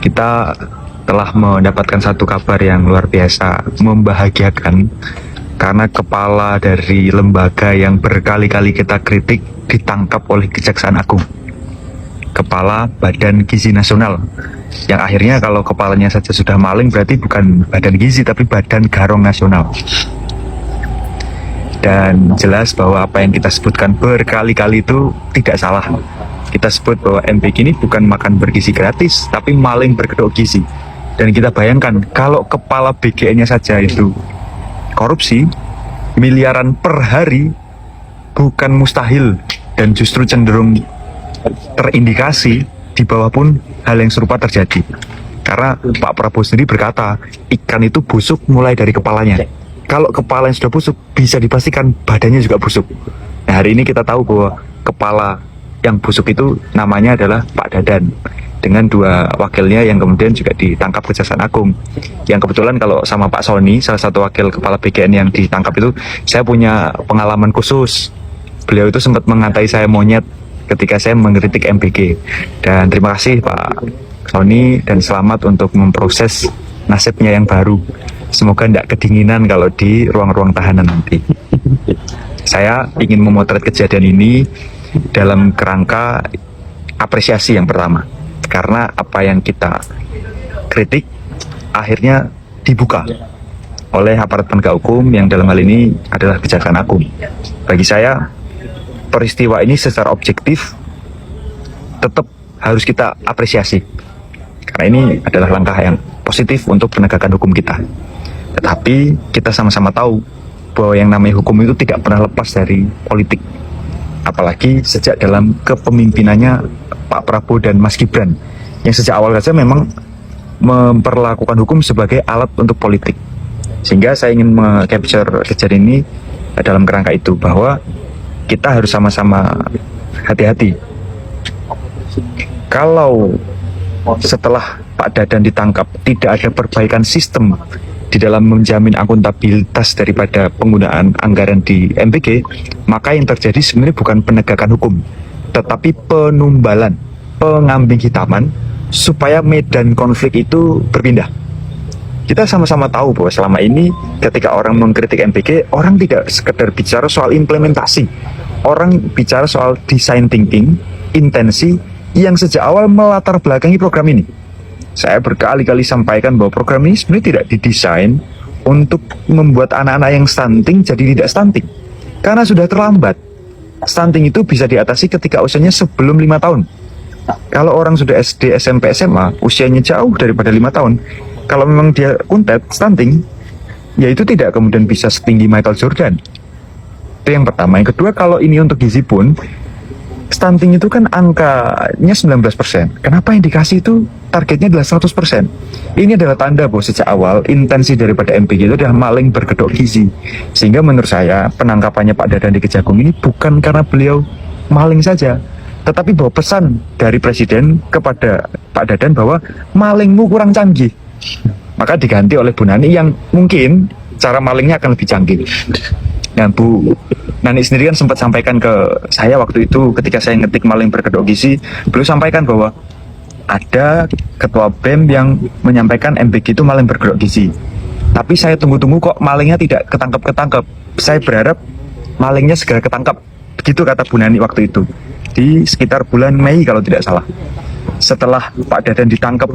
kita telah mendapatkan satu kabar yang luar biasa membahagiakan, karena kepala dari lembaga yang berkali-kali kita kritik ditangkap oleh Kejaksaan Agung. Kepala Badan Gizi Nasional, yang akhirnya kalau kepalanya saja sudah maling berarti bukan Badan Gizi tapi Badan Garong Nasional. Dan jelas bahwa apa yang kita sebutkan berkali-kali itu tidak salah. Kita sebut bahwa MBG ini bukan makan bergizi gratis, tapi maling berkedok gizi. Dan kita bayangkan kalau kepala BGN-nya saja itu korupsi miliaran per hari, bukan mustahil dan justru cenderung terindikasi di bawah pun hal yang serupa terjadi. Karena Pak Prabowo sendiri berkata ikan itu busuk mulai dari kepalanya. Kalau kepala yang sudah busuk, bisa dipastikan badannya juga busuk. Nah, hari ini kita tahu bahwa kepala yang busuk itu namanya adalah Pak Dadan, dengan dua wakilnya yang kemudian juga ditangkap Kejaksaan Agung. Yang kebetulan kalau sama Pak Sony, salah satu wakil kepala BGN yang ditangkap itu, saya punya pengalaman khusus. Beliau itu sempat mengatai saya monyet ketika saya mengkritik MBG. Dan terima kasih Pak Sony, dan selamat untuk memproses nasibnya yang baru. Semoga tidak kedinginan kalau di ruang-ruang tahanan nanti. Saya ingin memotret kejadian ini dalam kerangka apresiasi yang pertama, karena apa yang kita kritik akhirnya dibuka oleh aparat penegak hukum yang dalam hal ini adalah Kejaksaan Agung. Bagi saya, peristiwa ini secara objektif tetap harus kita apresiasi, karena ini adalah langkah yang positif untuk penegakan hukum kita. Tetapi kita sama-sama tahu bahwa yang namanya hukum itu tidak pernah lepas dari politik. Apalagi sejak dalam kepemimpinannya Pak Prabowo dan Mas Gibran, yang sejak awal saja memang memperlakukan hukum sebagai alat untuk politik. Sehingga saya ingin meng-capture kejadian ini dalam kerangka itu, bahwa kita harus sama-sama hati-hati. Kalau setelah Pak Dadan ditangkap tidak ada perbaikan sistem di dalam menjamin akuntabilitas daripada penggunaan anggaran di MBG, maka yang terjadi sebenarnya bukan penegakan hukum, tetapi penumbalan, pengambing hitaman, supaya medan konflik itu berpindah. Kita sama-sama tahu bahwa selama ini ketika orang mengkritik MBG, orang tidak sekedar bicara soal implementasi, orang bicara soal design thinking, intensi yang sejak awal melatar belakangi program ini. Saya berkali-kali sampaikan bahwa program ini sebenarnya tidak didesain untuk membuat anak-anak yang stunting jadi tidak stunting, karena sudah terlambat. Stunting itu bisa diatasi ketika usianya sebelum 5 tahun. Kalau orang sudah SD, SMP, SMA, usianya jauh daripada 5 tahun, kalau memang dia kuntet, stunting, ya itu tidak kemudian bisa setinggi Michael Jordan. Itu yang pertama. Yang kedua, kalau ini untuk gizi pun, stunting itu kan angkanya 19%. Kenapa yang dikasih itu targetnya adalah 100%? Ini adalah tanda bahwa sejak awal intensi daripada MBG itu adalah maling berkedok gizi. Sehingga menurut saya penangkapannya Pak Dadan di Kejagung ini bukan karena beliau maling saja, tetapi bahwa pesan dari Presiden kepada Pak Dadan bahwa malingmu kurang canggih, maka diganti oleh Bu Nani yang mungkin cara malingnya akan lebih canggih. Nah, Bu Nani sendiri kan sempat sampaikan ke saya waktu itu ketika saya ngetik maling berkedok gizi, beliau sampaikan bahwa ada ketua BEM yang menyampaikan MBG itu maling berkedok gizi. Tapi saya tunggu-tunggu kok malingnya tidak ketangkep-ketangkep. Saya berharap malingnya segera ketangkep. Begitu kata Bu Nani waktu itu, di sekitar bulan Mei kalau tidak salah. Setelah Pak Dadan ditangkap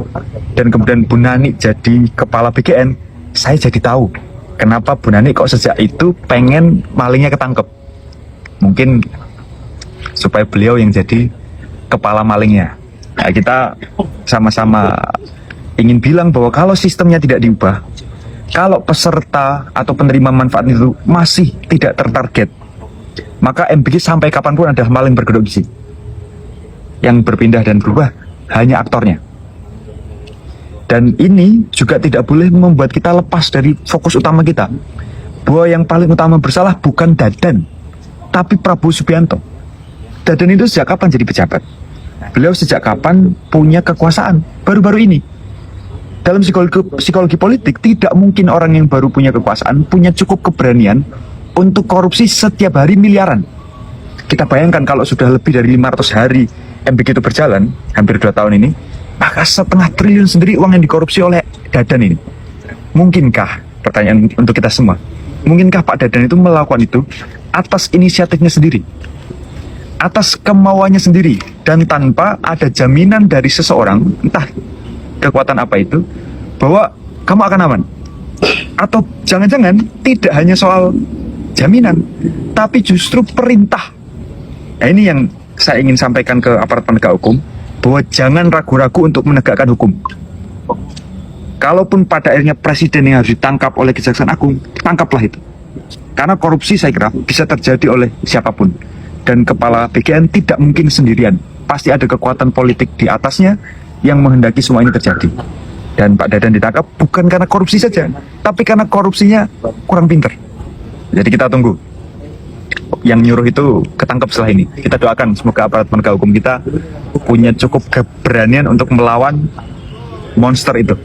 dan kemudian Bu Nani jadi kepala BGN, saya jadi tahu kenapa Bu Nani kok sejak itu pengen malingnya ketangkep. Mungkin supaya beliau yang jadi kepala malingnya. Nah, kita sama-sama ingin bilang bahwa kalau sistemnya tidak diubah, kalau peserta atau penerima manfaat itu masih tidak tertarget, maka MBG sampai kapanpun adalah maling berkedok gizi. Yang berpindah dan berubah hanya aktornya. Dan ini juga tidak boleh membuat kita lepas dari fokus utama kita, bahwa yang paling utama bersalah bukan Dadan, tapi Prabowo Subianto. Dadan itu sejak kapan jadi pejabat? Beliau sejak kapan punya kekuasaan? Baru-baru ini. Dalam psikologi politik, tidak mungkin orang yang baru punya kekuasaan punya cukup keberanian untuk korupsi setiap hari miliaran. Kita bayangkan kalau sudah lebih dari 500 hari MBG itu berjalan, hampir 2 tahun ini, Maka 1,5 triliun sendiri uang yang dikorupsi oleh Dadan ini. Mungkinkah, pertanyaan untuk kita semua, mungkinkah Pak Dadan itu melakukan itu atas inisiatifnya sendiri, atas kemauannya sendiri, dan tanpa ada jaminan dari seseorang, entah kekuatan apa itu, bahwa kamu akan aman? Atau jangan-jangan tidak hanya soal jaminan, tapi justru perintah. Nah, ini yang saya ingin sampaikan ke aparat penegak hukum, bahwa jangan ragu-ragu untuk menegakkan hukum. Kalaupun pada akhirnya presiden yang harus ditangkap oleh Kejaksaan Agung, tangkaplah itu. Karena korupsi saya kira bisa terjadi oleh siapapun. Dan kepala BKN tidak mungkin sendirian. Pasti ada kekuatan politik di atasnya yang menghendaki semua ini terjadi. Dan Pak Dadan ditangkap bukan karena korupsi saja, tapi karena korupsinya kurang pinter. Jadi kita tunggu. Yang nyuruh itu ketangkep setelah ini. Kita doakan semoga aparat penegak hukum kita punya cukup keberanian untuk melawan monster itu.